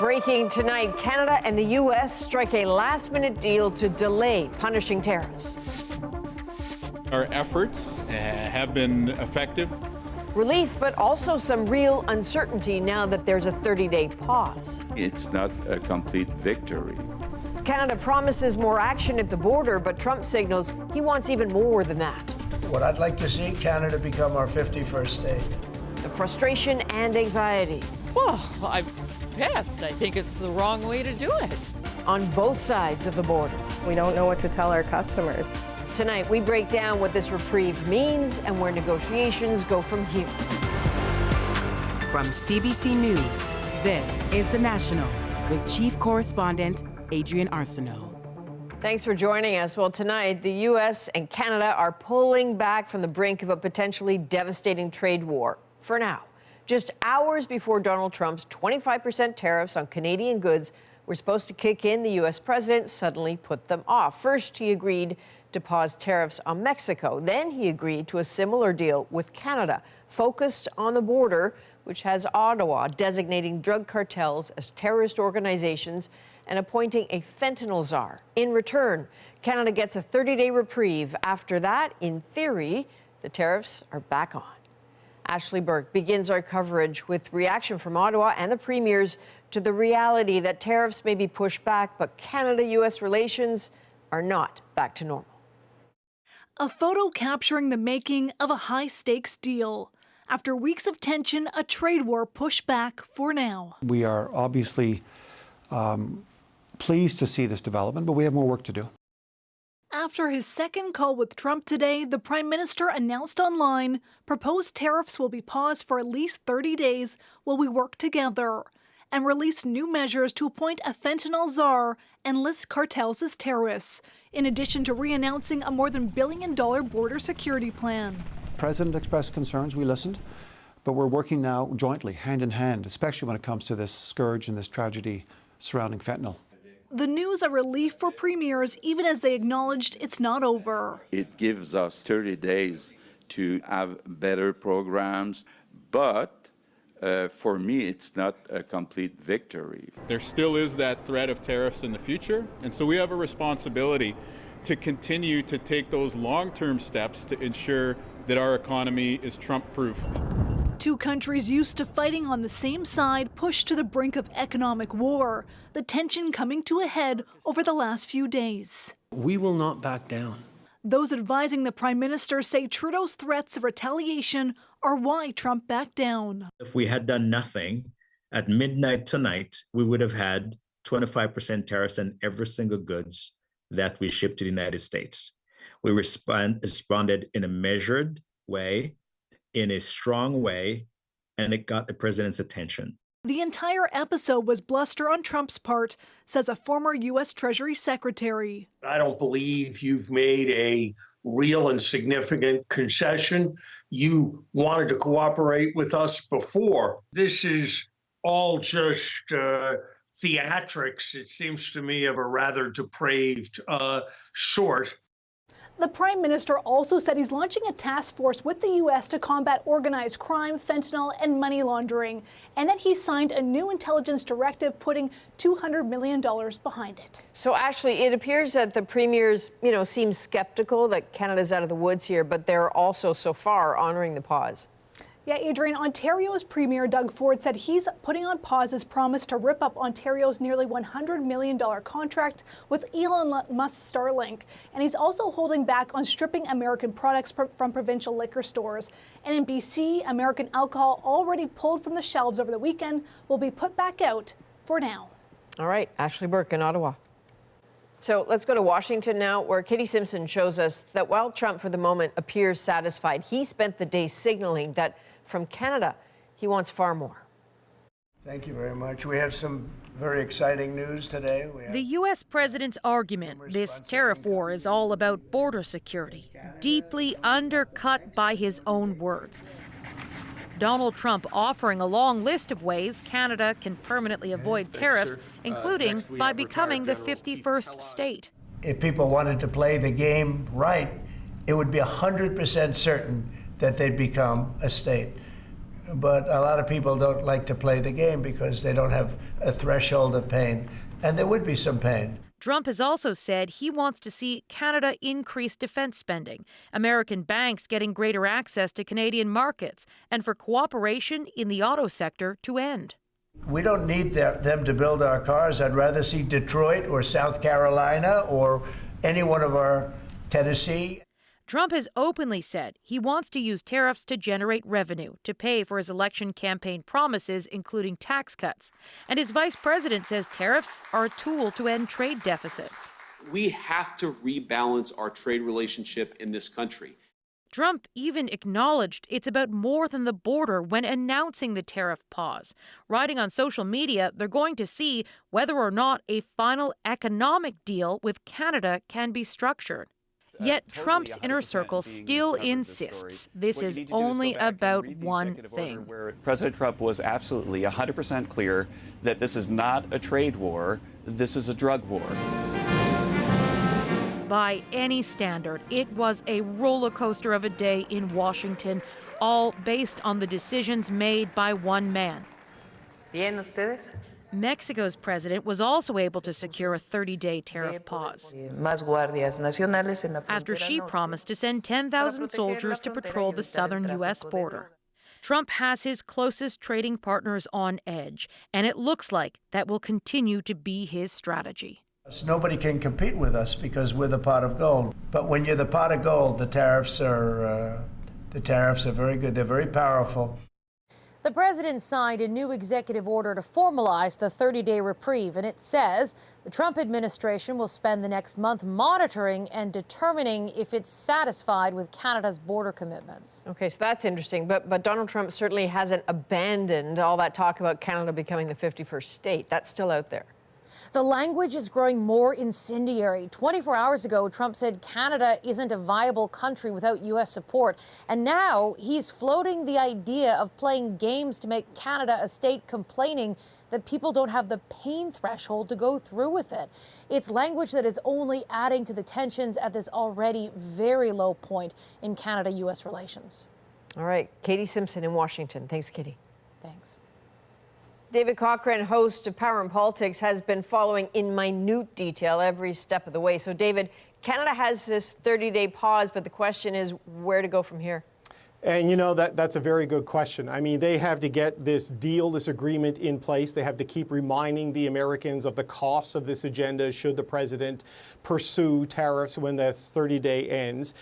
Breaking tonight, Canada and the U.S. strike a last-minute deal to delay punishing tariffs. Our efforts have been effective. Relief, but also some real uncertainty now that there's a 30-day pause. It's not a complete victory. Canada promises more action at the border, but Trump signals he wants even more than that. What I'd like to see, Canada become our 51st state. The frustration and anxiety. Well, I'm pissed. I think it's the wrong way to do it. On both sides of the border. We don't know what to tell our customers. Tonight, we break down what this reprieve means and where negotiations go from here. From CBC News, this is The National with Chief Correspondent Adrian Arsenault. Thanks for joining us. Well, tonight, the U.S. and Canada are pulling back from the brink of a potentially devastating trade war. For now, just hours before Donald Trump's 25% tariffs on Canadian goods were supposed to kick in, the U.S. president suddenly put them off. First, he agreed to pause tariffs on Mexico. Then he agreed to a similar deal with Canada, focused on the border, which has Ottawa designating drug cartels as terrorist organizations and appointing a fentanyl czar. In return, Canada gets a 30-day reprieve. After that, in theory, the tariffs are back on. Ashley Burke begins our coverage with reaction from Ottawa and the premiers to the reality that tariffs may be pushed back, but Canada-U.S. relations are not back to normal. A photo capturing the making of a high-stakes deal. After weeks of tension, a trade war pushed back for now. We are obviously pleased to see this development, but we have more work to do. After his second call with Trump today, the Prime Minister announced online proposed tariffs will be paused for at least 30 days while we work together, and released new measures to appoint a fentanyl czar and list cartels as terrorists, in addition to re-announcing a more than $1 billion border security plan. The President expressed concerns, we listened, but we're working now jointly, hand in hand, especially when it comes to this scourge and this tragedy surrounding fentanyl. The news a relief for premiers, even as they acknowledged it's not over. It gives us 30 days to have better programs, but for me, it's not a complete victory. There still is that threat of tariffs in the future, and so we have a responsibility to continue to take those long-term steps to ensure that our economy is Trump-proof. Two countries used to fighting on the same side pushed to the brink of economic war, the tension coming to a head over the last few days. We will not back down. Those advising the Prime Minister say Trudeau's threats of retaliation are why Trump backed down. If we had done nothing, at midnight tonight, we would have had 25% tariffs on every single goods that we ship to the United States. We responded in a measured way, in a strong way, and it got the president's attention. The entire episode was bluster on Trump's part, says a former U.S. Treasury Secretary. I don't believe you've made a real and significant concession. You wanted to cooperate with us before. This is all just theatrics, it seems to me, of a rather depraved sort. The Prime Minister also said he's launching a task force with the U.S. to combat organized crime, fentanyl, and money laundering, and that he signed a new intelligence directive putting $200 million behind it. So, Ashley, it appears that the premiers, seem skeptical that Canada's out of the woods here, but they're also so far honoring the pause. Yeah, Adrian, Ontario's Premier Doug Ford said he's putting on pause his promise to rip up Ontario's nearly $100 million contract with Elon Musk's Starlink. And he's also holding back on stripping American products from provincial liquor stores. And in BC, American alcohol already pulled from the shelves over the weekend will be put back out for now. All right, Ashley Burke in Ottawa. So let's go to Washington now, where Katie Simpson shows us that while Trump, for the moment, appears satisfied, he spent the day signaling that from Canada, he wants far more. Thank you very much. We have some very exciting news today. The U.S. president's argument, this tariff war is all about border security, deeply undercut by his own words. Donald Trump offering a long list of ways Canada can permanently avoid tariffs, including by becoming the 51st state. If people wanted to play the game right, it would be 100% certain that they'd become a state. but a lot of people don't like to play the game because they don't have a threshold of pain, and there would be some pain. Trump has also said he wants to see Canada increase defense spending, American banks getting greater access to Canadian markets, and for cooperation in the auto sector to end. We don't need them to build our cars. I'd rather see Detroit or South Carolina or any one of our Tennessee. Trump has openly said he wants to use tariffs to generate revenue to pay for his election campaign promises, including tax cuts. And his vice president says tariffs are a tool to end trade deficits. We have to rebalance our trade relationship in this country. Trump even acknowledged it's about more than the border when announcing the tariff pause. Writing on social media, they're going to see whether or not a final economic deal with Canada can be structured. Yet Trump's inner circle still insists this is only about one thing. Where President Trump was absolutely 100% clear that this is not a trade war, this is a drug war. By any standard, it was a roller coaster of a day in Washington, all based on the decisions made by one man. Bien, ustedes? Mexico's president was also able to secure a 30-day tariff pause after she promised to send 10,000 soldiers to patrol the southern U.S. border. Trump has his closest trading partners on edge, and it looks like that will continue to be his strategy. Nobody can compete with us because we're the pot of gold. But when you're the pot of gold, the tariffs are very good. They're very powerful. The president signed a new executive order to formalize the 30-day reprieve, and it says the Trump administration will spend the next month monitoring and determining if it's satisfied with Canada's border commitments. Okay, so that's interesting. But Donald Trump certainly hasn't abandoned all that talk about Canada becoming the 51st state. That's still out there. The language is growing more incendiary. 24 hours ago, Trump said Canada isn't a viable country without U.S. support. And now he's floating the idea of playing games to make Canada a state, complaining that people don't have the pain threshold to go through with it. It's language that is only adding to the tensions at this already very low point in Canada-U.S. relations. All right, Katie Simpson in Washington. Thanks, Katie. Thanks. David Cochrane, host of Power and Politics, has been following in minute detail every step of the way. So, David, Canada has this 30-day pause, but the question is where to go from here. And, you know, that's a very good question. I mean, they have to get this deal, this agreement in place. They have to keep reminding the Americans of the costs of this agenda should the president pursue tariffs when the 30-day ends.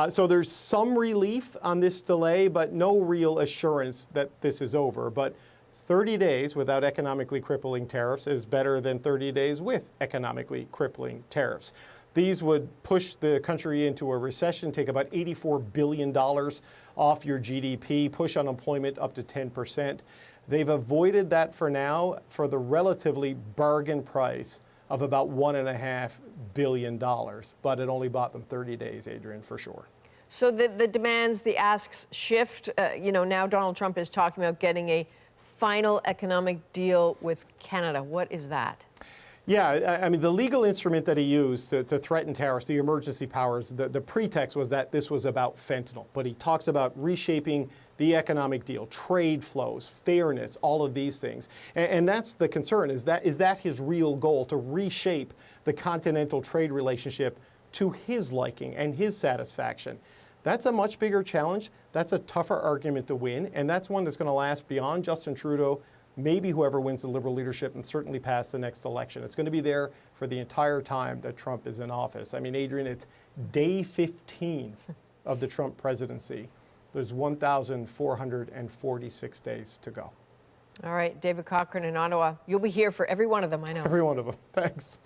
So there's some relief on this delay, but no real assurance that this is over. But 30 days without economically crippling tariffs is better than 30 days with economically crippling tariffs. These would push the country into a recession, take about $84 billion off your GDP, push unemployment up to 10%. They've avoided that for now for the relatively bargain price of about $1.5 billion. But it only bought them 30 days, Adrian, for sure. So the demands, the asks shift. Now Donald Trump is talking about getting a final economic deal with Canada. What is that? Yeah, I mean, the legal instrument that he used to threaten tariffs, the emergency powers, the pretext was that this was about fentanyl. But he talks about reshaping the economic deal, trade flows, fairness, all of these things. And that's the concern, is that his real goal, to reshape the continental trade relationship to his liking and his satisfaction? That's a much bigger challenge. That's a tougher argument to win. And that's one that's going to last beyond Justin Trudeau, maybe whoever wins the Liberal leadership, and certainly past the next election. It's going to be there for the entire time that Trump is in office. I mean, Adrian, it's day 15 of the Trump presidency. There's 1,446 days to go. All right, David Cochrane in Ottawa. You'll be here for every one of them, I know. Every one of them. Thanks.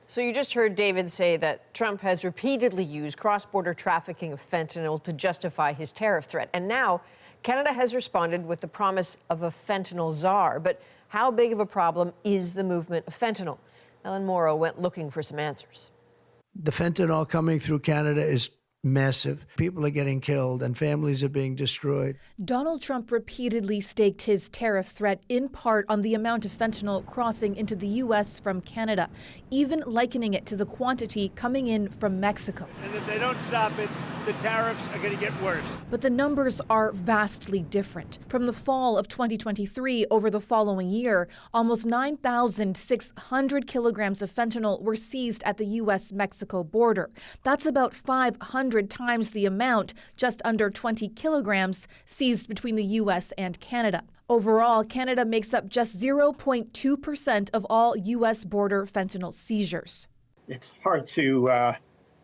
So you just heard David say that Trump has repeatedly used cross-border trafficking of fentanyl to justify his tariff threat. And now Canada has responded with the promise of a fentanyl czar. But how big of a problem is the movement of fentanyl? Ellen Morrow went looking for some answers. The fentanyl coming through Canada is massive. People are getting killed and families are being destroyed. Donald Trump repeatedly staked his tariff threat in part on the amount of fentanyl crossing into the U.S. from Canada, even likening it to the quantity coming in from Mexico. And if they don't stop it, the tariffs are going to get worse. But the numbers are vastly different. From the fall of 2023 over the following year, almost 9,600 kilograms of fentanyl were seized at the U.S.-Mexico border. That's about 500 times the amount, just under 20 kilograms, seized between the U.S. and Canada. Overall, Canada makes up just 0.2% of all U.S. border fentanyl seizures. It's hard to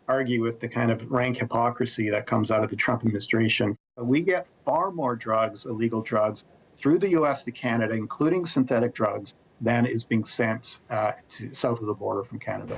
argue with the kind of rank hypocrisy that comes out of the Trump administration. We get far more drugs, illegal drugs, through the U.S. to Canada, including synthetic drugs, than is being sent to south of the border from Canada.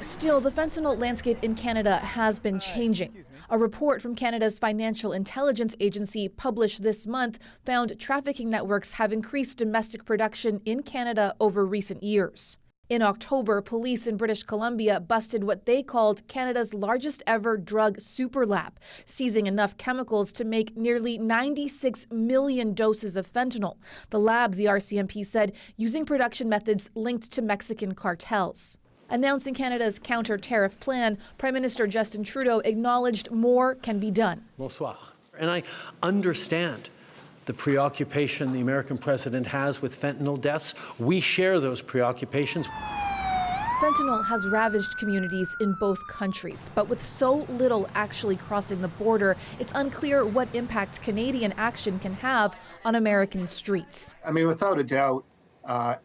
Still, the fentanyl landscape in Canada has been changing. A report from Canada's Financial Intelligence Agency published this month found trafficking networks have increased domestic production in Canada over recent years. In October, police in British Columbia busted what they called Canada's largest ever drug super lab, seizing enough chemicals to make nearly 96 million doses of fentanyl. The lab, the RCMP said, using production methods linked to Mexican cartels. Announcing Canada's counter-tariff plan, Prime Minister Justin Trudeau acknowledged more can be done. Bonsoir. And I understand the preoccupation the American president has with fentanyl deaths. We share those preoccupations. Fentanyl has ravaged communities in both countries, but with so little actually crossing the border, it's unclear what impact Canadian action can have on American streets. I mean, without a doubt,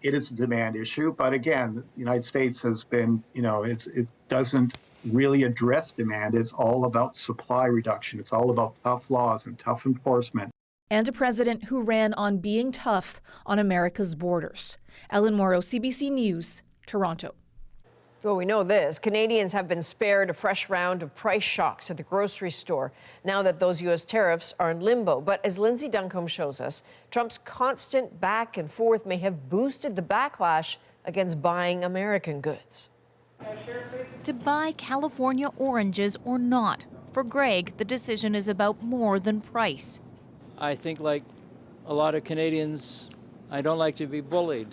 it is a demand issue. But again, the United States has been, it doesn't really address demand. It's all about supply reduction. It's all about tough laws and tough enforcement. And a president who ran on being tough on America's borders. Ellen Morrow, CBC News, Toronto. Well, we know this. Canadians have been spared a fresh round of price shocks at the grocery store now that those U.S. tariffs are in limbo. But as Lindsay Duncombe shows us, Trump's constant back and forth may have boosted the backlash against buying American goods. To buy California oranges or not, for Greg, the decision is about more than price. I think, like a lot of Canadians, I don't like to be bullied.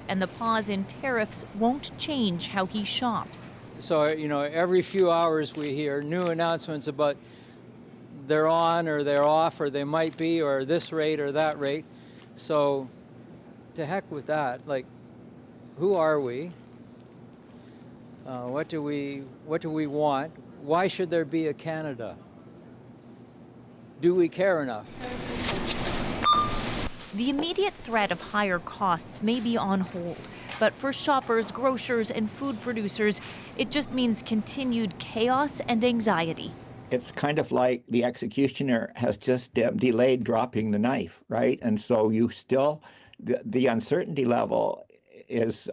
And the pause in tariffs won't change how he shops. So, every few hours we hear new announcements about they're on or they're off or they might be or this rate or that rate. So, to heck with that. Like, who are we? What do we want? Why should there be a Canada? Do we care enough? The immediate threat of higher costs may be on hold, but for shoppers, grocers, and food producers, it just means continued chaos and anxiety. It's kind of like the executioner has just delayed dropping the knife, right? And so you still, the uncertainty level is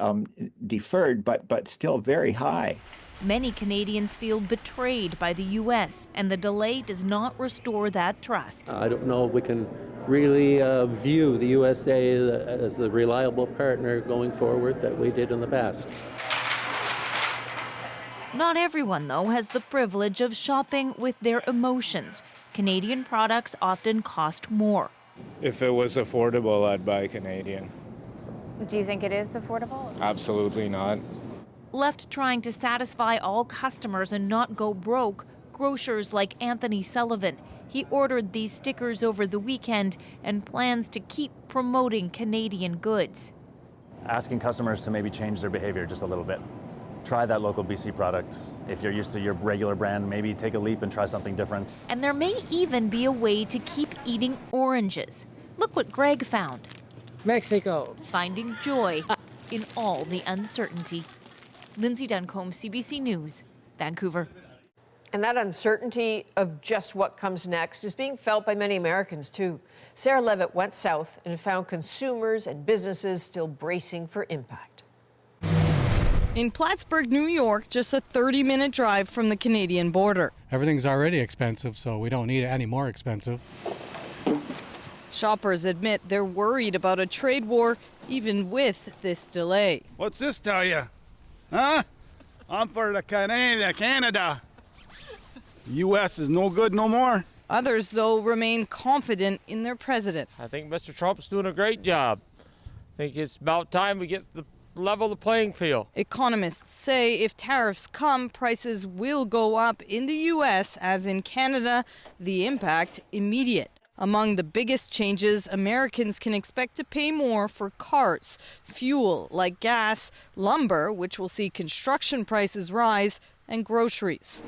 deferred, but still very high. Many Canadians feel betrayed by the U.S., and the delay does not restore that trust. I don't know if we can really view the USA as the reliable partner going forward that we did in the past. Not everyone, though, has the privilege of shopping with their emotions. Canadian products often cost more. If it was affordable, I'd buy Canadian. Do you think it is affordable? Absolutely not. Left trying to satisfy all customers and not go broke, grocers like Anthony Sullivan. He ordered these stickers over the weekend and plans to keep promoting Canadian goods. Asking customers to maybe change their behavior just a little bit. Try that local BC product. If you're used to your regular brand, maybe take a leap and try something different. And there may even be a way to keep eating oranges. Look what Greg found. Mexico. Finding joy in all the uncertainty. Lindsay Duncombe, CBC News, Vancouver. And that uncertainty of just what comes next is being felt by many Americans, too. Sarah Levitt went south and found consumers and businesses still bracing for impact. In Plattsburgh, New York, just a 30-minute drive from the Canadian border. Everything's already expensive, so we don't need it any more expensive. Shoppers admit they're worried about a trade war, even with this delay. What's this tell you? Huh? I'm for the Canada. U.S. is no good no more. Others, though, remain confident in their president. I think Mr. Trump's doing a great job. I think it's about time we get the level the playing field. Economists say if tariffs come, prices will go up in the U.S. as in Canada, the impact immediate. Among the biggest changes, Americans can expect to pay more for cars, fuel like gas, lumber, which will see construction prices rise, and groceries.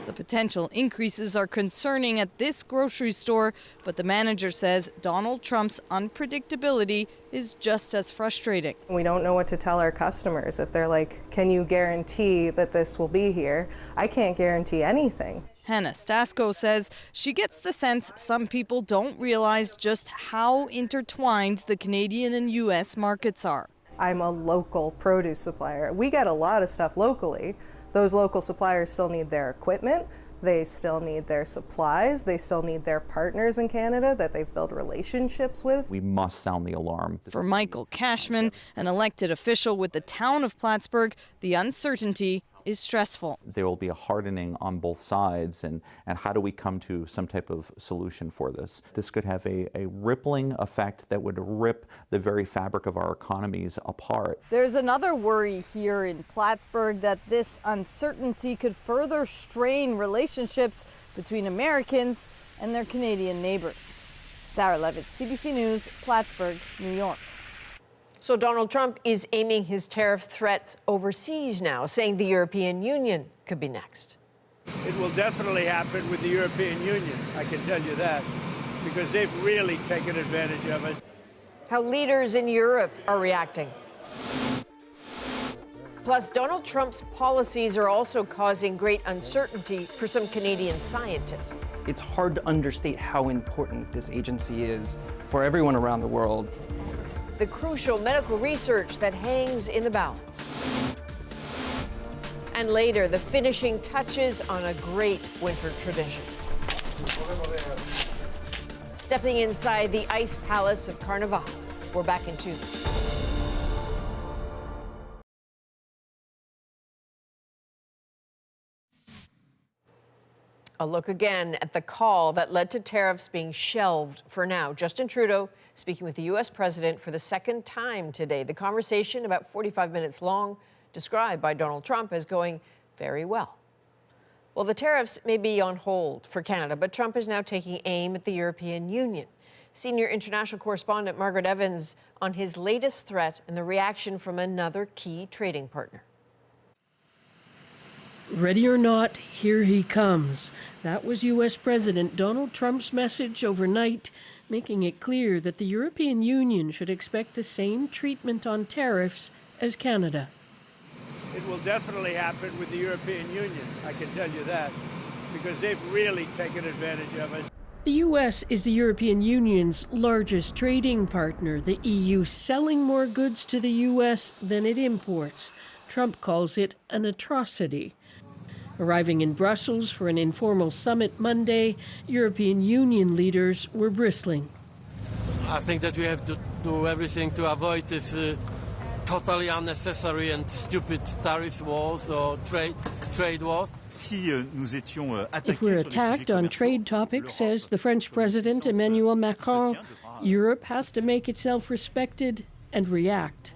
The potential increases are concerning at this grocery store, but the manager says Donald Trump's unpredictability is just as frustrating. We don't know what to tell our customers. If they're like, can you guarantee that this will be here? I can't guarantee anything. Hannah Stasko says she gets the sense some people don't realize just how intertwined the Canadian and U.S. markets are. I'm a local produce supplier. We get a lot of stuff locally. Those local suppliers still need their equipment. They still need their supplies. They still need their partners in Canada that they've built relationships with. We must sound the alarm. For Michael Cashman, an elected official with the town of Plattsburgh, the uncertainty is stressful. There will be a hardening on both sides, and how do we come to some type of solution for this? This could have a rippling effect that would rip the very fabric of our economies apart. There's another worry here in Plattsburgh that this uncertainty could further strain relationships between Americans and their Canadian neighbors. Sarah Levitt, CBC News, Plattsburgh, New York. So Donald Trump is aiming his tariff threats overseas now, saying the European Union could be next. It will definitely happen with the European Union, I can tell you that, because they've really taken advantage of us. How leaders in Europe are reacting. Plus, Donald Trump's policies are also causing great uncertainty for some Canadian scientists. It's hard to understate how important this agency is for everyone around the world. The crucial medical research that hangs in the balance. And later, the finishing touches on a great winter tradition. Stepping inside the ice palace of Carnival. We're back in 2 minutes. A look again at the call that led to tariffs being shelved for now. Justin Trudeau speaking with the U.S. president for the second time today. The conversation, about 45 minutes long, described by Donald Trump as going very well. Well, the tariffs may be on hold for Canada, but Trump is now taking aim at the European Union. Senior international correspondent Margaret Evans on his latest threat and the reaction from another key trading partner. Ready or not, here he comes. That was U.S. President Donald Trump's message overnight, making it clear that the European Union should expect the same treatment on tariffs as Canada. It will definitely happen with the European Union, I can tell you that, because they've really taken advantage of us. The U.S. is the European Union's largest trading partner, the EU selling more goods to the U.S. than it imports. Trump calls it an atrocity. Arriving in Brussels for an informal summit Monday, European Union leaders were bristling. I think that we have to do everything to avoid this totally unnecessary and stupid tariff wars or trade wars. If we're attacked on trade topics, says the French President Emmanuel Macron, Europe has to make itself respected and react.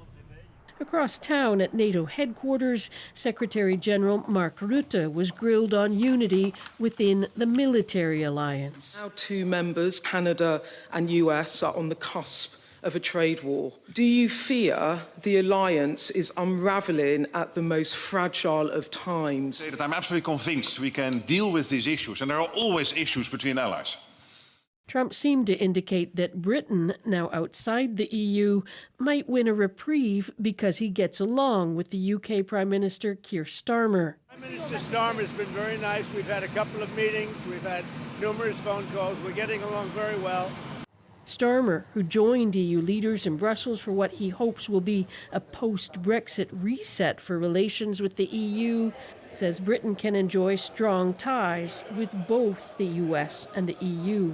Across town at NATO headquarters, Secretary General Mark Rutte was grilled on unity within the military alliance. Our two members, Canada and US, are on the cusp of a trade war. Do you fear the alliance is unraveling at the most fragile of times? I'm absolutely convinced we can deal with these issues, and there are always issues between allies. Trump seemed to indicate that Britain, now outside the EU, might win a reprieve because he gets along with the UK Prime Minister Keir Starmer. Prime Minister Starmer has been very nice. We've had a couple of meetings. We've had numerous phone calls. We're getting along very well. Starmer, who joined EU leaders in Brussels for what he hopes will be a post-Brexit reset for relations with the EU, says Britain can enjoy strong ties with both the US and the EU.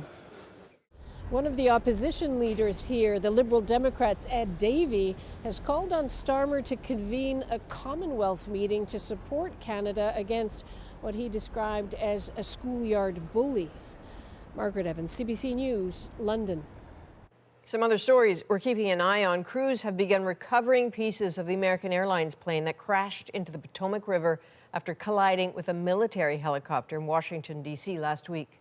One of the opposition leaders here, the Liberal Democrats' Ed Davey, has called on Starmer to convene a Commonwealth meeting to support Canada against what he described as a schoolyard bully. Margaret Evans, CBC News, London. Some other stories we're keeping an eye on. Crews have begun recovering pieces of the American Airlines plane that crashed into the Potomac River after colliding with a military helicopter in Washington, D.C. last week.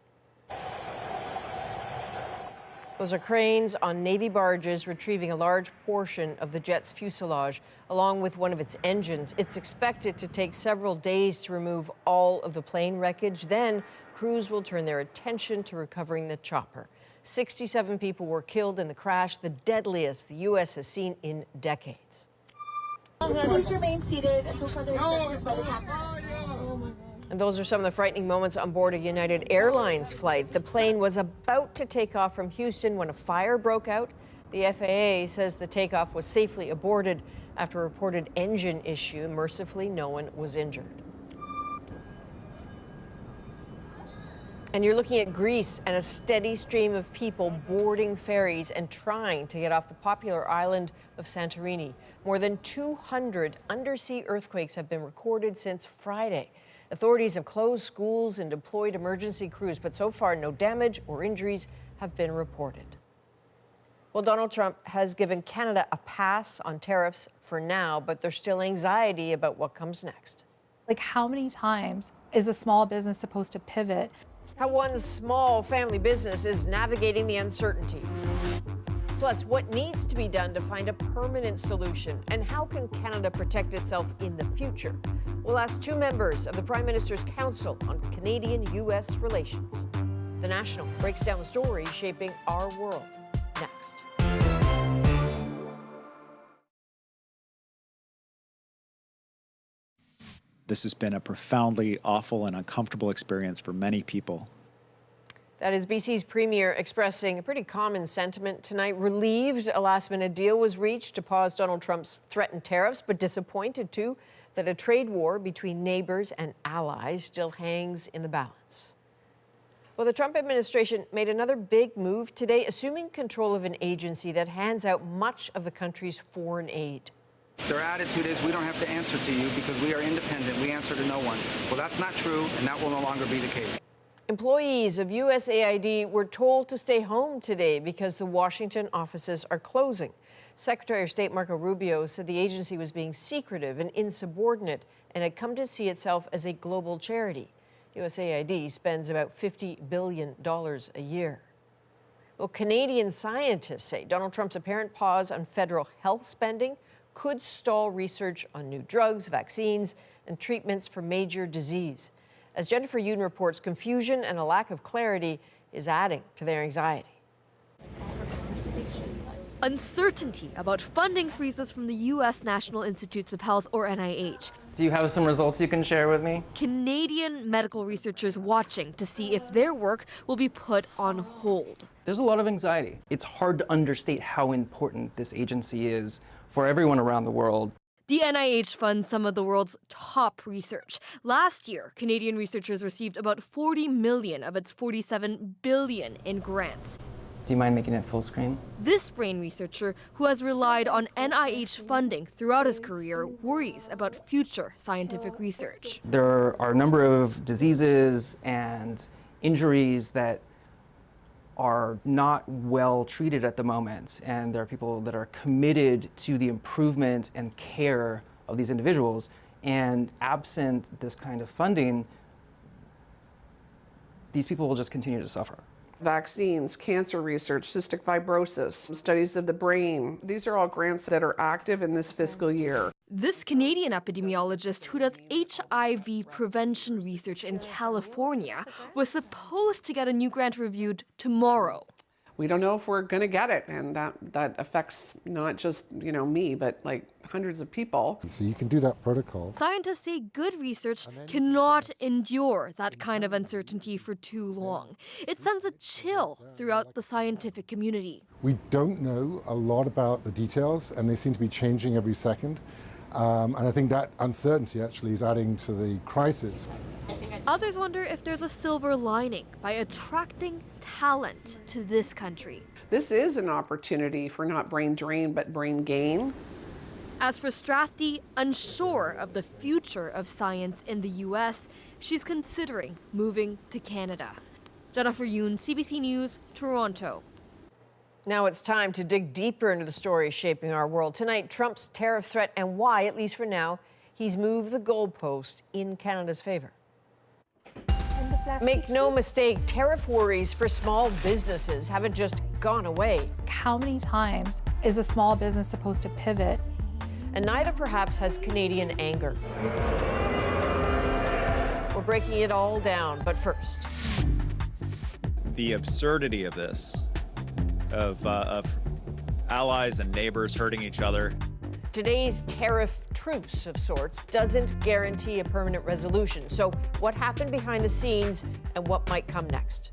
Those are cranes on Navy barges retrieving a large portion of the jet's fuselage, along with one of its engines. It's expected to take several days to remove all of the plane wreckage. Then crews will turn their attention to recovering the chopper. 67 people were killed in the crash, the deadliest the U.S. has seen in decades. Please remain seated until further instructions by the captain. And those are some of the frightening moments on board a United Airlines flight. The plane was about to take off from Houston when a fire broke out. The FAA says the takeoff was safely aborted after a reported engine issue. Mercifully, no one was injured. And you're looking at Greece and a steady stream of people boarding ferries and trying to get off the popular island of Santorini. More than 200 undersea earthquakes have been recorded since Friday. Authorities have closed schools and deployed emergency crews, but so far no damage or injuries have been reported. Well, Donald Trump has given Canada a pass on tariffs for now, but there's still anxiety about what comes next. Like, how many times is a small business supposed to pivot? How one small family business is navigating the uncertainty. Plus, what needs to be done to find a permanent solution, and how can Canada protect itself in the future? We'll ask two members of the Prime Minister's Council on Canadian-U.S. relations. The National breaks down the stories shaping our world. Next. This has been a profoundly awful and uncomfortable experience for many people. That is BC's Premier expressing a pretty common sentiment tonight. Relieved a last-minute deal was reached to pause Donald Trump's threatened tariffs, but disappointed, too, that a trade war between neighbors and allies still hangs in the balance. Well, the Trump administration made another big move today, assuming control of an agency that hands out much of the country's foreign aid. Their attitude is, we don't have to answer to you because we are independent. We answer to no one. Well, that's not true, and that will no longer be the case. Employees of USAID were told to stay home today because the Washington offices are closing. Secretary of State Marco Rubio said the agency was being secretive and insubordinate and had come to see itself as a global charity. USAID spends about $50 billion a year. Well, Canadian scientists say Donald Trump's apparent pause on federal health spending could stall research on new drugs, vaccines, and treatments for major disease. As Jennifer Yoon reports, confusion and a lack of clarity is adding to their anxiety. Uncertainty about funding freezes from the U.S. National Institutes of Health, or NIH. Do you have some results you can share with me? Canadian medical researchers watching to see if their work will be put on hold. There's a lot of anxiety. It's hard to understate how important this agency is for everyone around the world. The NIH funds some of the world's top research. Last year, Canadian researchers received about $40 million of its $47 billion in grants. Do you mind making it full screen? This brain researcher, who has relied on NIH funding throughout his career, worries about future scientific research. There are a number of diseases and injuries that are not well treated at the moment, and there are people that are committed to the improvement and care of these individuals, and absent this kind of funding, these people will just continue to suffer. Vaccines, cancer research, cystic fibrosis, studies of the brain. These are all grants that are active in this fiscal year. This Canadian epidemiologist who does HIV prevention research in California was supposed to get a new grant reviewed tomorrow. We don't know if we're going to get it, and that affects not just, me, but like hundreds of people. So you can do that protocol. Scientists say good research cannot endure that kind of uncertainty for too long. It sends a chill throughout the scientific community. We don't know a lot about the details, and they seem to be changing every second. And I think that uncertainty actually is adding to the crisis. Others wonder if there's a silver lining by attracting talent to this country. This is an opportunity for not brain drain, but brain gain. As for Strathdy, unsure of the future of science in the U.S., she's considering moving to Canada. Jennifer Yoon, CBC News, Toronto. Now it's time to dig deeper into the stories shaping our world. Tonight, Trump's tariff threat and why, at least for now, he's moved the goalpost in Canada's favor. Make no mistake, tariff worries for small businesses haven't just gone away. How many times is a small business supposed to pivot? And neither perhaps has Canadian anger. We're breaking it all down, but first. The absurdity of this, of allies and neighbors hurting each other. Today's tariff truce of sorts doesn't guarantee a permanent resolution. So what happened behind the scenes and what might come next?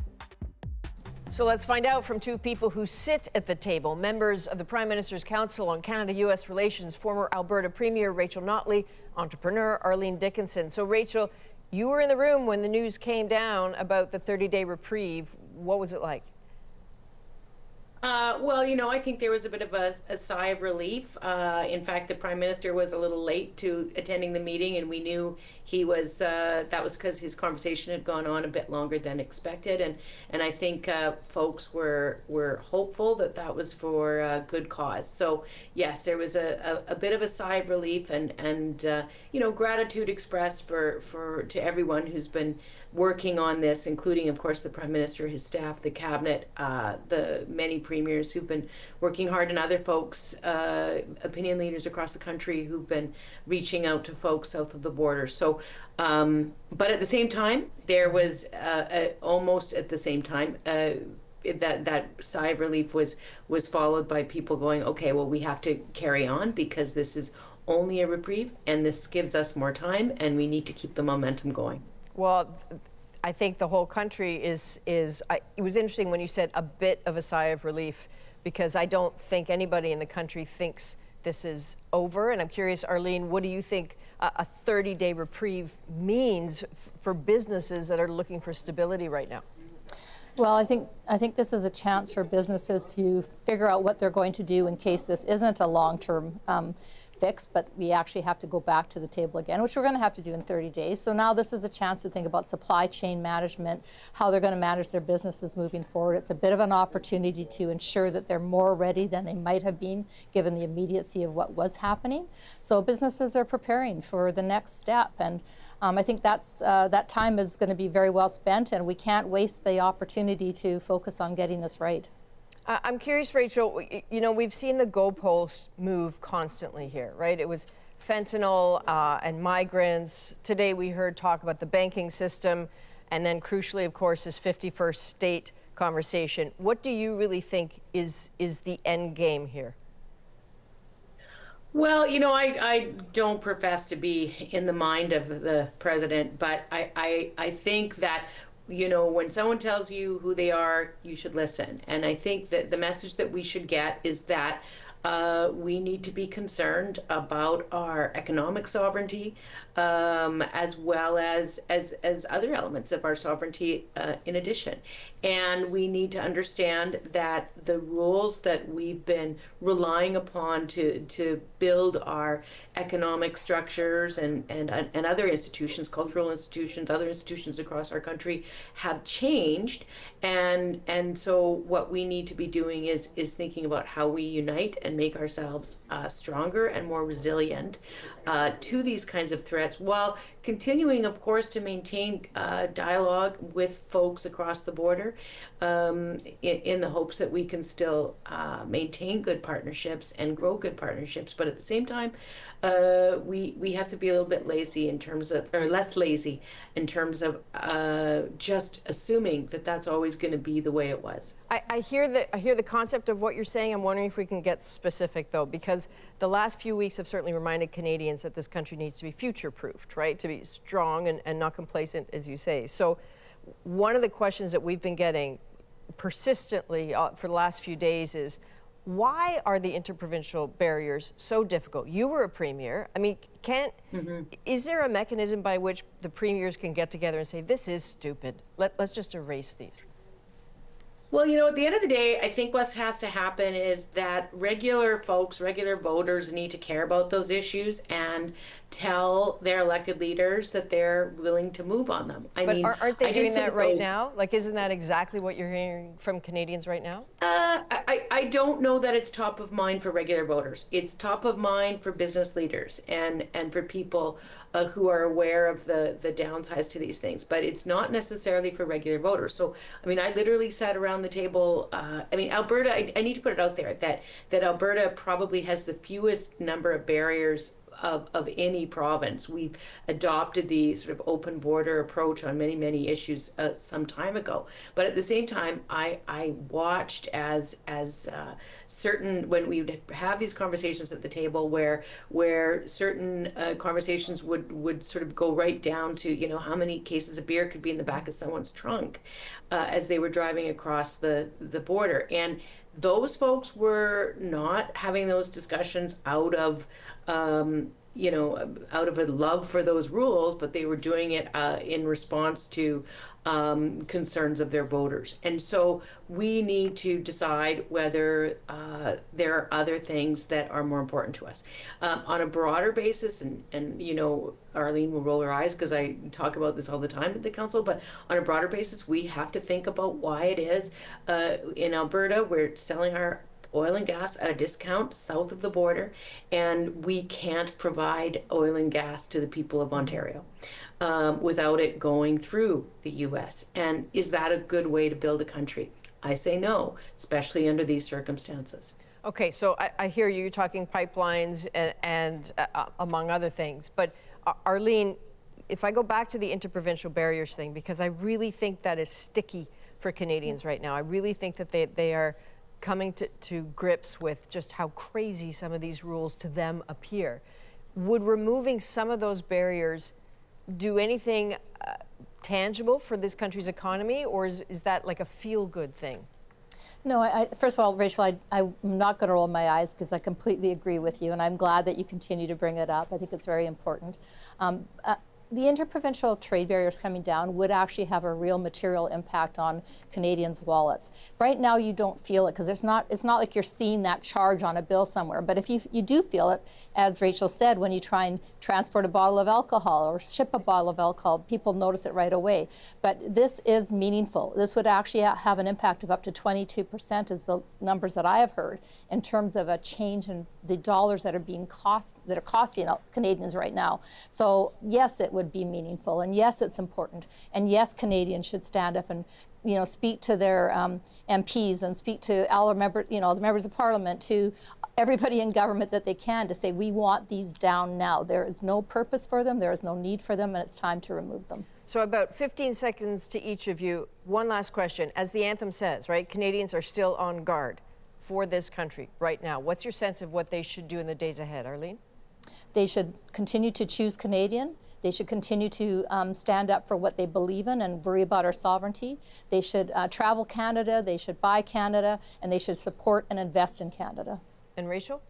So let's find out from two people who sit at the table, members of the Prime Minister's Council on Canada-U.S. Relations, former Alberta Premier Rachel Notley, entrepreneur Arlene Dickinson. So Rachel, you were in the room when the news came down about the 30-day reprieve. What was it like? Well, you know, I think there was a bit of a sigh of relief. In fact, the Prime Minister was a little late to attending the meeting, and we knew he was, that was because his conversation had gone on a bit longer than expected. And I think folks were hopeful that that was for a good cause. So, yes, there was a bit of a sigh of relief and you know, gratitude expressed to everyone who's been working on this, including, of course, the Prime Minister, his staff, the Cabinet, the many premiers who've been working hard, and other folks, opinion leaders across the country who've been reaching out to folks south of the border. So, but at the same time, there was almost at the same time, that sigh of relief was followed by people going, okay, well, we have to carry on because this is only a reprieve and this gives us more time and we need to keep the momentum going. Well, I think the whole country it was interesting when you said a bit of a sigh of relief, because I don't think anybody in the country thinks this is over. And I'm curious, Arlene, what do you think a 30-day reprieve means for businesses that are looking for stability right now? Well, I think this is a chance for businesses to figure out what they're going to do in case this isn't a long-term fix, but we actually have to go back to the table again, which we're going to have to do in 30 days. So now this is a chance to think about supply chain management, how they're going to manage their businesses moving forward. It's a bit of an opportunity to ensure that they're more ready than they might have been given the immediacy of what was happening. So businesses are preparing for the next step, and I think that time is going to be very well spent, and we can't waste the opportunity to focus on getting this right. I'm curious, Rachel, you know, we've seen the goalposts move constantly here, right? It was fentanyl and migrants. Today we heard talk about the banking system, and then crucially, of course, this 51st state conversation. What do you really think is the end game here? Well, you know, I don't profess to be in the mind of the president, but I think that, you know, when someone tells you who they are, you should listen. And I think that the message that we should get is that we need to be concerned about our economic sovereignty, as well as other elements of our sovereignty in addition. And we need to understand that the rules that we've been relying upon to build our economic structures and other institutions, cultural institutions, other institutions across our country have changed. And so what we need to be doing is thinking about how we unite and make ourselves stronger and more resilient to these kinds of threats, while continuing, of course, to maintain dialogue with folks across the border in the hopes that we can still maintain good partnerships and grow good partnerships. But at the same time, we have to be a little bit lazy in terms of, or less lazy in terms of just assuming that that's always going to be the way it was. I hear the concept of what you're saying. I'm wondering if we can get specific, though, because the last few weeks have certainly reminded Canadians that this country needs to be future-proofed, right? To be strong and not complacent, as you say. So one of the questions that we've been getting persistently for the last few days is, why are the interprovincial barriers so difficult? You were a premier. I mean, is there a mechanism by which the premiers can get together and say, this is stupid, let's just erase these? Well, you know, at the end of the day, I think what has to happen is that regular folks, regular voters need to care about those issues and tell their elected leaders that they're willing to move on them. I mean, aren't they I doing did say that right those- now? Like, isn't that exactly what you're hearing from Canadians right now? I don't know that it's top of mind for regular voters. It's top of mind for business leaders and for people who are aware of the downsides to these things. But it's not necessarily for regular voters. So, I mean, I literally sat around the table. I mean, Alberta, I need to put it out there that Alberta probably has the fewest number of barriers of any province. We've adopted the sort of open border approach on many issues some time ago. But at the same time, I watched as certain, when we would have these conversations at the table where certain conversations would sort of go right down to, you know, how many cases of beer could be in the back of someone's trunk as they were driving across the border. And those folks were not having those discussions out of out of a love for those rules, but they were doing it in response to concerns of their voters. And so we need to decide whether there are other things that are more important to us. On a broader basis, and you know, Arlene will roll her eyes because I talk about this all the time at the council, but on a broader basis, we have to think about why it is in Alberta we're selling our oil and gas at a discount south of the border, and we can't provide oil and gas to the people of Ontario without it going through the U.S. And is that a good way to build a country? I say no, especially under these circumstances. Okay, so I hear you talking pipelines and among other things, but Arlene, if I go back to the interprovincial barriers thing, because I really think that is sticky for Canadians right now. I really think that they are coming to grips with just how crazy some of these rules to them appear. Would removing some of those barriers do anything tangible for this country's economy, or is that like a feel-good thing? No, first of all, Rachel, I'm not going to roll my eyes because I completely agree with you, and I'm glad that you continue to bring it up. I think it's very important. The interprovincial trade barriers coming down would actually have a real material impact on Canadians' wallets. Right now, you don't feel it because it's not like you're seeing that charge on a bill somewhere. But if you do feel it, as Rachel said, when you try and transport a bottle of alcohol or ship a bottle of alcohol, people notice it right away. But this is meaningful. This would actually have an impact of up to 22%, is the numbers that I have heard, in terms of a change in the dollars that are costing Canadians right now. So yes, it would be meaningful, and yes, it's important, and yes, Canadians should stand up and speak to their MPs and speak to the members of Parliament, to everybody in government that they can, to say we want these down now. There is no purpose for them, there is no need for them, and it's time to remove them. So about 15 seconds to each of you. One last question. As the anthem says, right, Canadians are still on guard for this country right now. What's your sense of what they should do in the days ahead, Arlene? They should continue to choose Canadian. They should continue to stand up for what they believe in and worry about our sovereignty. They should travel Canada, they should buy Canada, and they should support and invest in Canada. And Rachel?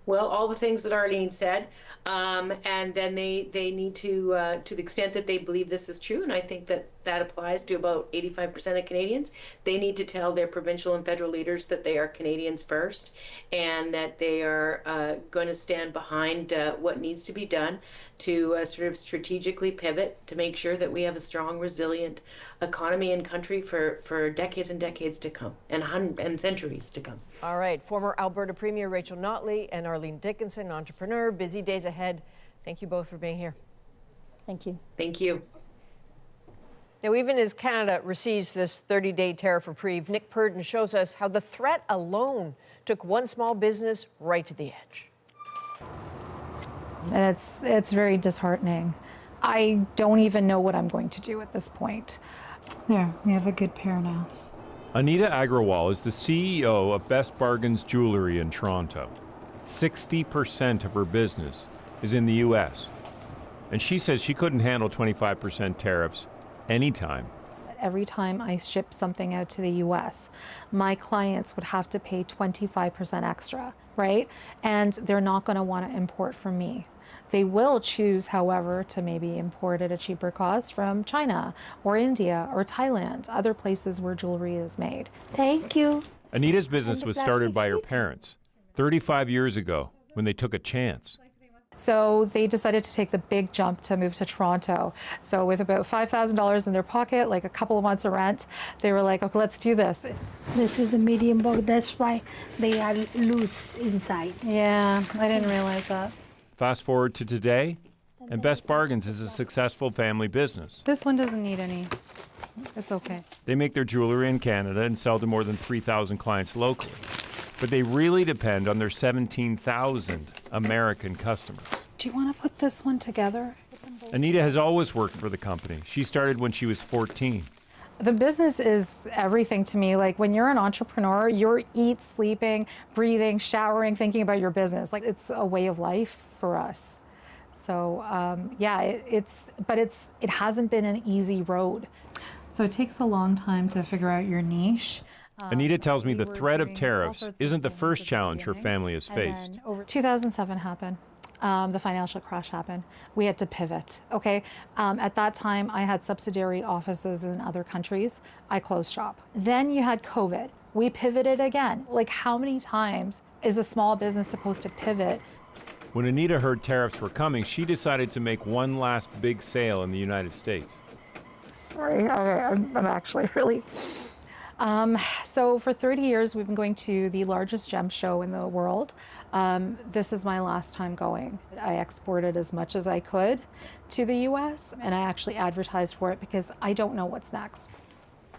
Well, all the things that Arlene said, and then they need to the extent that they believe this is true, and I think that applies to about 85% of Canadians, they need to tell their provincial and federal leaders that they are Canadians first, and that they are going to stand behind what needs to be done to sort of strategically pivot to make sure that we have a strong, resilient economy and country for decades and decades to come, and centuries to come. All right, former Alberta Premier Rachel Notley and Arlene Dickinson, entrepreneur. Busy days ahead. Thank you both for being here. Thank you. Thank you. Now, even as Canada receives this 30-day tariff reprieve, Nick Purdon shows us how the threat alone took one small business right to the edge. And it's very disheartening. I don't even know what I'm going to do at this point. There, we have a good pair now. Anita Agrawal is the CEO of Best Bargains Jewelry in Toronto. 60% of her business is in the U.S. And she says she couldn't handle 25% tariffs anytime. every time I ship something out to the US, my clients would have to pay 25% extra, right? And they're not going to want to import from me. They will choose, however, to maybe import at a cheaper cost from China or India or Thailand, other places where jewelry is made. Thank you. Anita's business was started by her parents 35 years ago when they took a chance. So they decided to take the big jump to move to Toronto. So with about $5,000 in their pocket, like a couple of months of rent, they were like, okay, let's do this. This is the medium box, that's why they are loose inside. Yeah, I didn't realize that. Fast forward to today, and Best Bargains is a successful family business. This one doesn't need any. It's okay. They make their jewelry in Canada and sell to more than 3,000 clients locally. But they really depend on their 17,000 American customers. Do you want to put this one together? Anita has always worked for the company. She started when she was 14. The business is everything to me. Like when you're an entrepreneur, you're eat, sleeping, breathing, showering, thinking about your business. Like it's a way of life for us. So yeah, it hasn't been an easy road. So it takes a long time to figure out your niche. Anita tells me the threat of tariffs isn't the first challenge her family has faced. 2007 happened. The financial crash happened. We had to pivot, okay? At that time, I had subsidiary offices in other countries. I closed shop. Then you had COVID. We pivoted again. Like how many times is a small business supposed to pivot? When Anita heard tariffs were coming, she decided to make one last big sale in the United States. Sorry, I'm actually really... So for 30 years, we've been going to the largest gem show in the world. This is my last time going. I exported as much as I could to the US, and I actually advertised for it because I don't know what's next.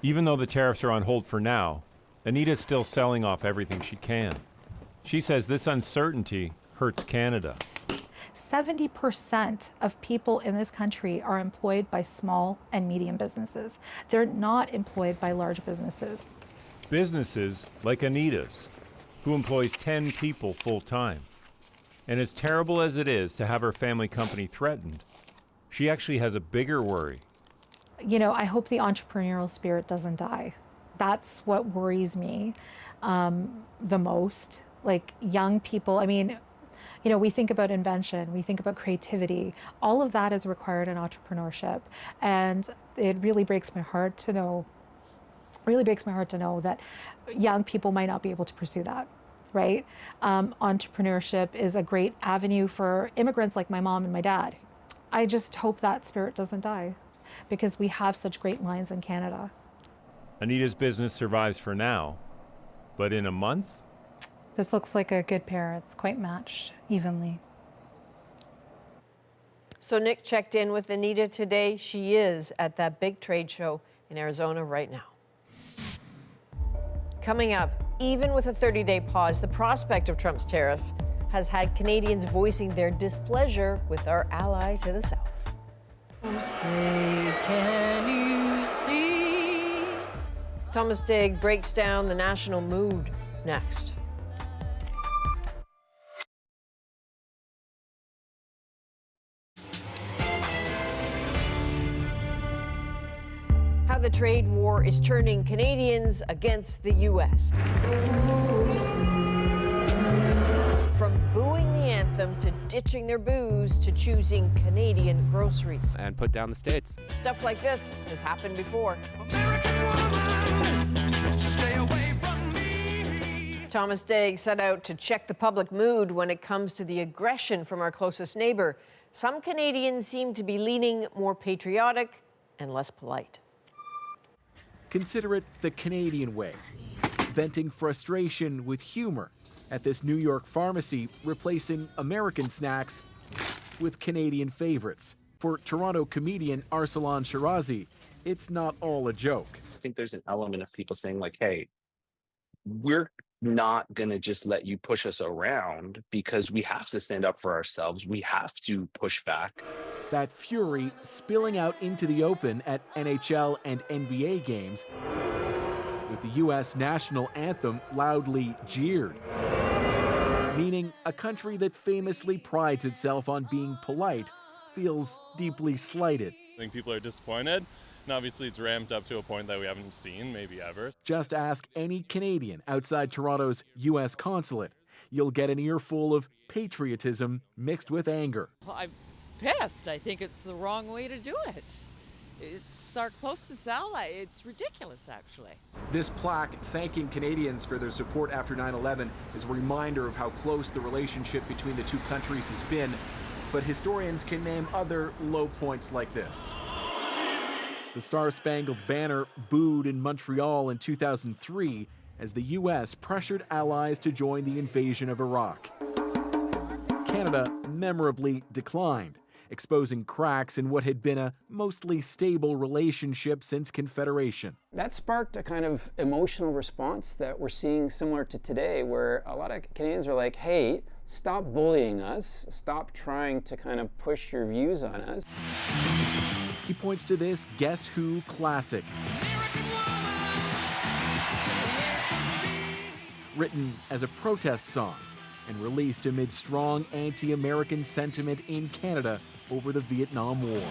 Even though the tariffs are on hold for now, Anita's still selling off everything she can. She says this uncertainty hurts Canada. 70% of people in this country are employed by small and medium businesses. They're not employed by large businesses. Businesses like Anita's, who employs 10 people full-time. And as terrible as it is to have her family company threatened, she actually has a bigger worry. You know, I hope the entrepreneurial spirit doesn't die. That's what worries me the most. Like young people, I mean, you know, we think about invention, we think about creativity. All of that is required in entrepreneurship. And it really breaks my heart to know, that young people might not be able to pursue that, right? Entrepreneurship is a great avenue for immigrants like my mom and my dad. I just hope that spirit doesn't die because we have such great minds in Canada. Anita's business survives for now, but in a month? This looks like a good pair. It's quite matched evenly. So Nick checked in with Anita today. She is at that big trade show in Arizona right now. Coming up, even with a 30-day pause, the prospect of Trump's tariff has had Canadians voicing their displeasure with our ally to the south. Oh, say, can you see? Thomas Digg breaks down the national mood next. How the trade war is turning Canadians against the U.S. From booing the anthem to ditching their booze to choosing Canadian groceries. And put down the states. Stuff like this has happened before. American woman, stay away from me. Thomas Digg set out to check the public mood when it comes to the aggression from our closest neighbor. Some Canadians seem to be leaning more patriotic and less polite. Consider it the Canadian way, venting frustration with humor at this New York pharmacy, replacing American snacks with Canadian favorites. For Toronto comedian Arsalan Shirazi, it's not all a joke. I think there's an element of people saying like, hey, we're not going to just let you push us around because we have to stand up for ourselves. We have to push back. That fury spilling out into the open at NHL and NBA games, with the U.S. national anthem loudly jeered. Meaning a country that famously prides itself on being polite feels deeply slighted. I think people are disappointed. And obviously it's ramped up to a point that we haven't seen maybe ever. Just ask any Canadian outside Toronto's U.S. consulate. You'll get an earful of patriotism mixed with anger. I'm pissed. I think it's the wrong way to do it. It's our closest ally. It's ridiculous, actually. This plaque thanking Canadians for their support after 9/11 is a reminder of how close the relationship between the two countries has been. But historians can name other low points like this. The Star-Spangled Banner booed in Montreal in 2003 as the U.S. pressured allies to join the invasion of Iraq. Canada memorably declined, exposing cracks in what had been a mostly stable relationship since Confederation. That sparked a kind of emotional response that we're seeing similar to today, where a lot of Canadians are like, hey, stop bullying us, stop trying to kind of push your views on us. He points to this Guess Who classic. Written as a protest song and released amid strong anti-American sentiment in Canada over the Vietnam War.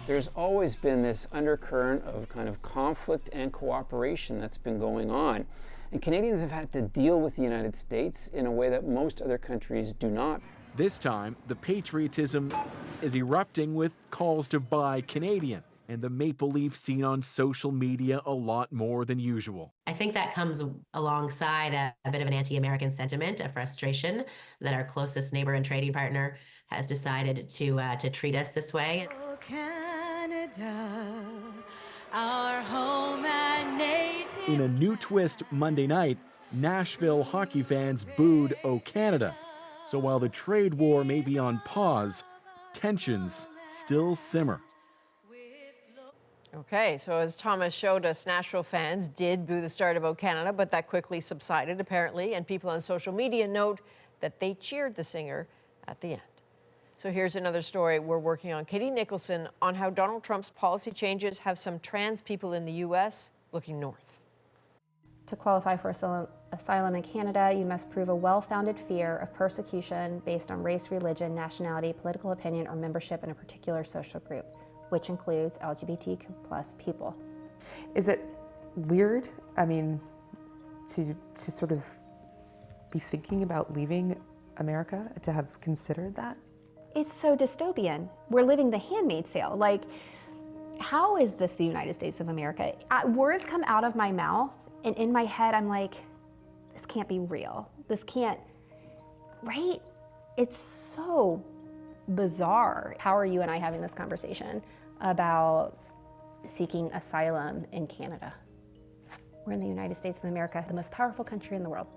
There's always been this undercurrent of kind of conflict and cooperation that's been going on. And Canadians have had to deal with the United States in a way that most other countries do not. This time, the patriotism is erupting with calls to buy Canadian, and the maple leaf seen on social media a lot more than usual. I think that comes alongside a bit of an anti-American sentiment, a frustration that our closest neighbor and trading partner has decided to treat us this way. Oh, Canada, our home and native. In a new twist Monday night, Nashville hockey fans booed "O Canada." So while the trade war may be on pause, tensions still simmer. Okay, so as Thomas showed us, Nashville fans did boo the start of O Canada, but that quickly subsided apparently, and people on social media note that they cheered the singer at the end. So here's another story we're working on. Katie Nicholson on how Donald Trump's policy changes have some trans people in the U.S. looking north. To qualify for asylum in Canada, you must prove a well-founded fear of persecution based on race, religion, nationality, political opinion, or membership in a particular social group, which includes LGBTQ+ people. Is it weird, I mean, to sort of be thinking about leaving America, to have considered that? It's so dystopian. We're living the Handmaid's Tale. Like, how is this the United States of America? Words come out of my mouth, and in my head, I'm like, this can't be real. This can't, right? It's so bizarre. How are you and I having this conversation about seeking asylum in Canada? We're in the United States of America, the most powerful country in the world.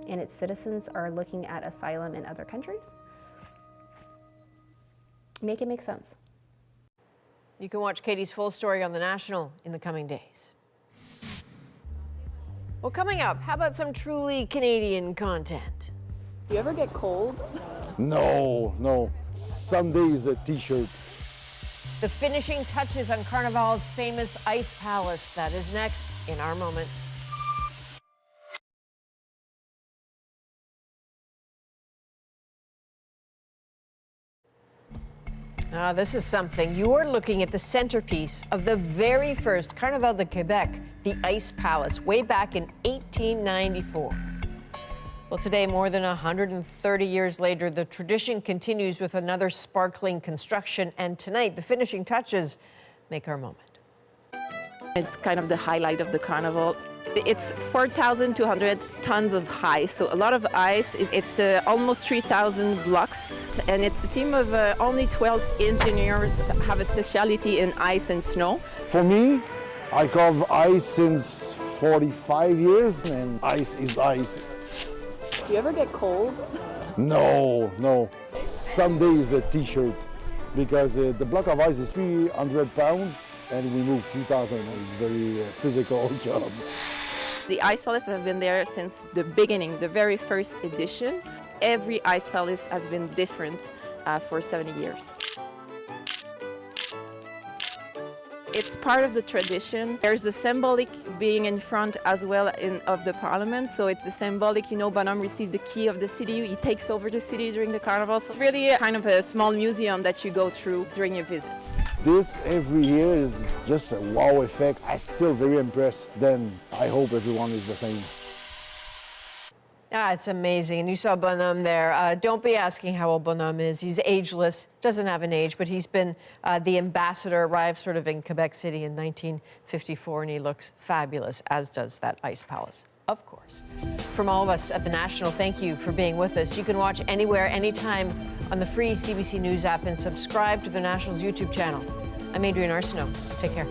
And its citizens are looking at asylum in other countries. Make it make sense. You can watch Katie's full story on The National in the coming days. Well, coming up, how about some truly Canadian content? Do you ever get cold? No. Some days a t-shirt. The finishing touches on Carnival's famous Ice Palace. That is next in our moment. This is something. You're looking at the centerpiece of the very first Carnival de Quebec, the Ice Palace, way back in 1894. Well, today, more than 130 years later, the tradition continues with another sparkling construction, and tonight, the finishing touches make our moment. It's kind of the highlight of the carnival. It's 4,200 tons of ice, so a lot of ice. It's almost 3,000 blocks, and it's a team of only 12 engineers that have a specialty in ice and snow. For me, I carve ice since 45 years, and ice is ice. Do you ever get cold? No. Some days a t-shirt, because the block of ice is 300 pounds, and we move 2,000. It's a very physical job. The Ice Palace has been there since the beginning, the very first edition. Every Ice Palace has been different for 70 years. It's part of the tradition. There's the symbolic being in front as well of the parliament. So it's the symbolic, Bonhomme received the key of the city. He takes over the city during the carnival. So it's really kind of a small museum that you go through during your visit. This every year is just a wow effect. I'm still very impressed. Then I hope everyone is the same. It's amazing. And you saw Bonhomme there. Don't be asking how old Bonhomme is. He's ageless, doesn't have an age, but he's been the ambassador, arrived sort of in Quebec City in 1954, and he looks fabulous, as does that ice palace, of course. From all of us at The National, thank you for being with us. You can watch anywhere, anytime on the free CBC News app and subscribe to The National's YouTube channel. I'm Adrienne Arsenault. Take care.